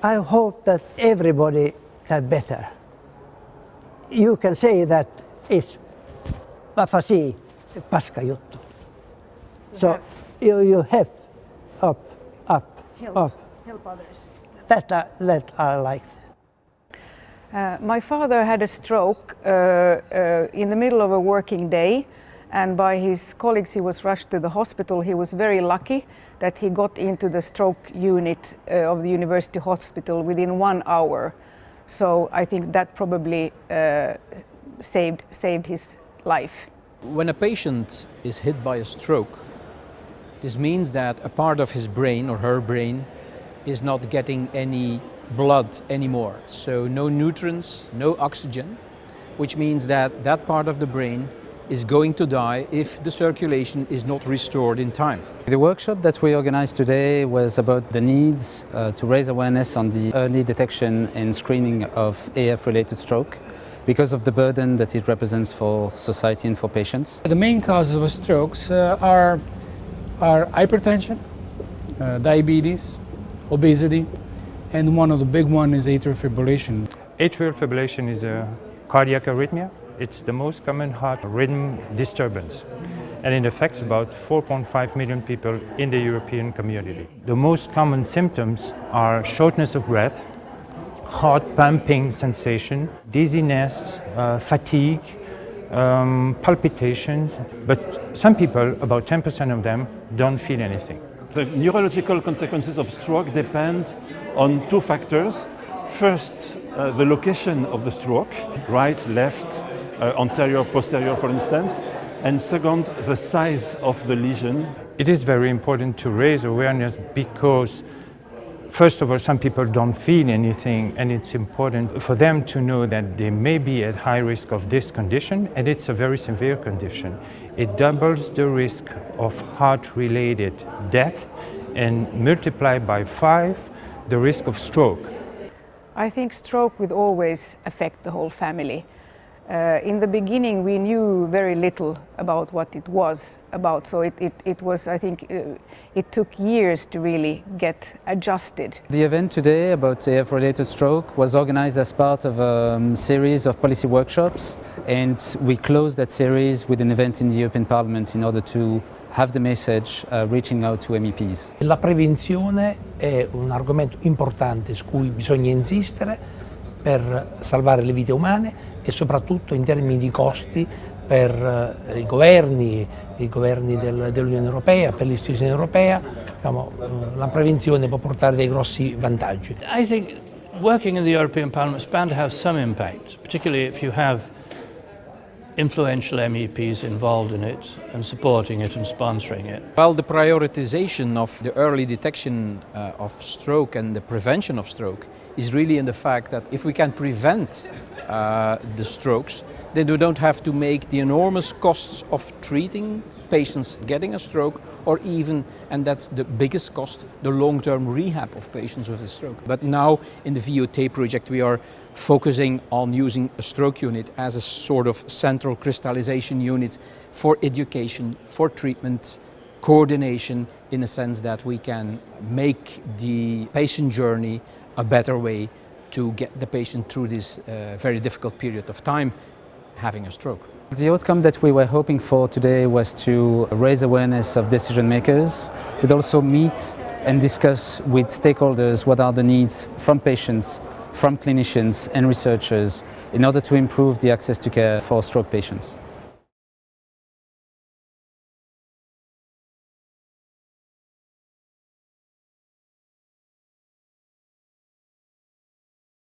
I hope that everybody can better. You can say that it's aphasia, paska juttu. So you help up, Help others. That I like. My father had a stroke in the middle of a working day, and by his colleagues he was rushed to the hospital. He was very lucky that he got into the stroke unit of the university hospital within 1 hour. So I think that probably saved his life. When a patient is hit by a stroke, this means that a part of his brain or her brain is not getting any blood anymore. So no nutrients, no oxygen, which means that that part of the brain is going to die if the circulation is not restored in time. The workshop that we organized today was about the needs to raise awareness on the early detection and screening of AF-related stroke because of the burden that it represents for society and for patients. The main causes of strokes are hypertension, diabetes, obesity, and one of the big one is atrial fibrillation. Atrial fibrillation is a cardiac arrhythmia. It's the most common heart rhythm disturbance, and it affects about 4.5 million people in the European community. The most common symptoms are shortness of breath, heart pumping sensation, dizziness, fatigue, palpitations, but some people, about 10% of them, don't feel anything. The neurological consequences of stroke depend on 2 factors. First, the location of the stroke, right, left, anterior, posterior, for instance. And second, the size of the lesion. It is very important to raise awareness because, first of all, some people don't feel anything, and it's important for them to know that they may be at high risk of this condition, and it's a very severe condition. It doubles the risk of heart-related death and multiplied by 5 the risk of stroke. I think stroke will always affect the whole family. In the beginning we knew very little about what it was about, so it was, I think, it took years to really get adjusted. The event today about AF-related stroke was organized as part of a series of policy workshops, and we closed that series with an event in the European Parliament in order to have the message reaching out to MEPs. La prevenzione è un argomento importante su cui bisogna insistere per salvare le vite umane e soprattutto in termini di costi per i governi dell'Unione Europea, per l'istituzione europea. Diciamo, la prevenzione può portare dei grossi vantaggi. I think working in the European Parliament is bound to have some impact, particularly if you have influential MEPs involved in it and supporting it and sponsoring it. Well, the prioritization of the early detection of stroke and the prevention of stroke is really in the fact that if we can prevent the strokes, then we don't have to make the enormous costs of treating patients getting a stroke, or even, and that's the biggest cost, the long-term rehab of patients with a stroke. But now in the VOT project we are focusing on using a stroke unit as a sort of central crystallization unit for education, for treatment, coordination, in a sense that we can make the patient journey a better way to get the patient through this very difficult period of time having a stroke. The outcome that we were hoping for today was to raise awareness of decision makers, but also meet and discuss with stakeholders what are the needs from patients, from clinicians and researchers in order to improve the access to care for stroke patients.